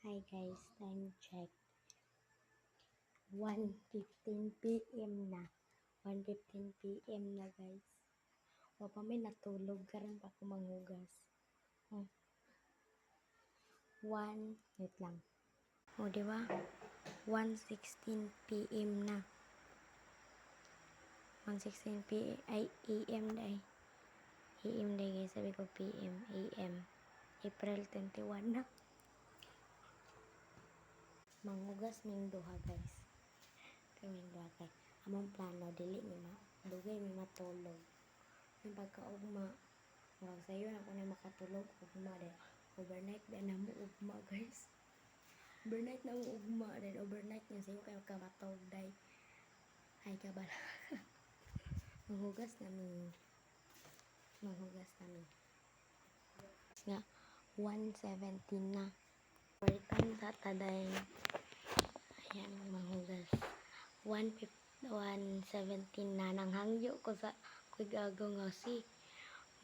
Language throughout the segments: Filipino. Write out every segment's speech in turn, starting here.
Hi guys, time check. 1:15 PM na. 1:15 PM na guys. O pa may natulog karon pa ako manghugas. 1, wait lang. O di ba? 1:16 PM na. 1:16 PM ay AM day. AM day guys, sabi ko PM, AM. April 21 na. Manghugas ming duha guys. Kaming duha kay among plano dili mi dugay mi matulog. Yung pagkaugma, murag sayo na ko na makatulog ugma din. Overnight din na mo ugma guys. Overnight na mo ugma din. Overnight niya sayo kayo kamatog day. Ay kabala. Manghugas namin. Nga 1:17 na. Paritan sa taday. Ayan, manghugas. 1:17 na nang hangyo ko sa kuy gagaw nga si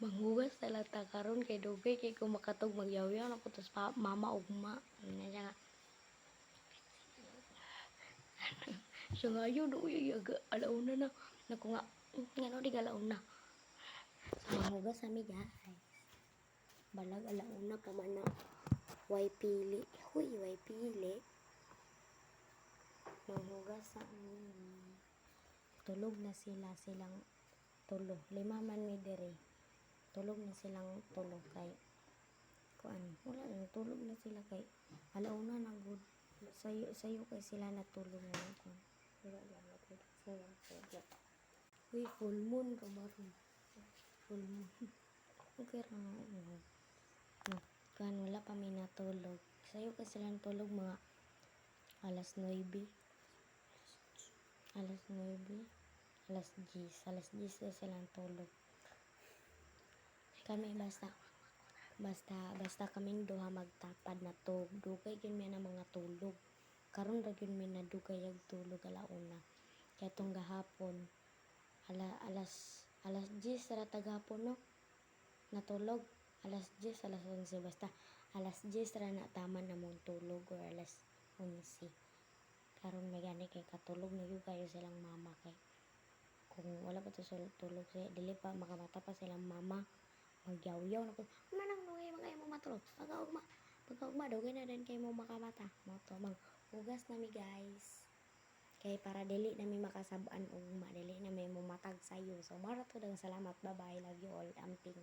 manghugas talata karon kay dugay kay ko makatog magyaw-yaw na ko tas mama ugma na siya nga siya nga yun alauna na nako nga ngano di alauna so manghugas ami guys balag alauna pa man na way pili manghugas sa tulog na silang tulo. 5 man mi diri. Tulog na silang tulog kay kuan. Wala na tulog na sila kay alauna na good. Sayo kay sila natulog na kuan. Wala lang natulog. Uy, full moon ka baron. Full moon. Okay ra nga no. Kan wala pa mi natulog. Sayo kay sila natulog mga alas 9. Alas 10 na silang tulog. Kami basta kaming duha magtapad na dugay gyud mi na mga tulog. Karon ra gyud mi na dugay ag tulog alauna. Kaya tong gahapon alas 10 ra tagahapon no. Natulog alas 10 alas 11 basta alas 10 ra na taman na mong tulog or alas 11. Karon may gani kay katulog na gyud kayo silang mama kay kung wala pa to tulog siya dili pa makamata pa silang mama magyaw-yaw na ko manang dugay mga imo matulog pagkaugma dugay na din kay mo makamata mo to maghugas nami guys kay para dili na mi makasab-an ugma dili na mi mo matag sayo so mara to daghang salamat bye bye love you all amping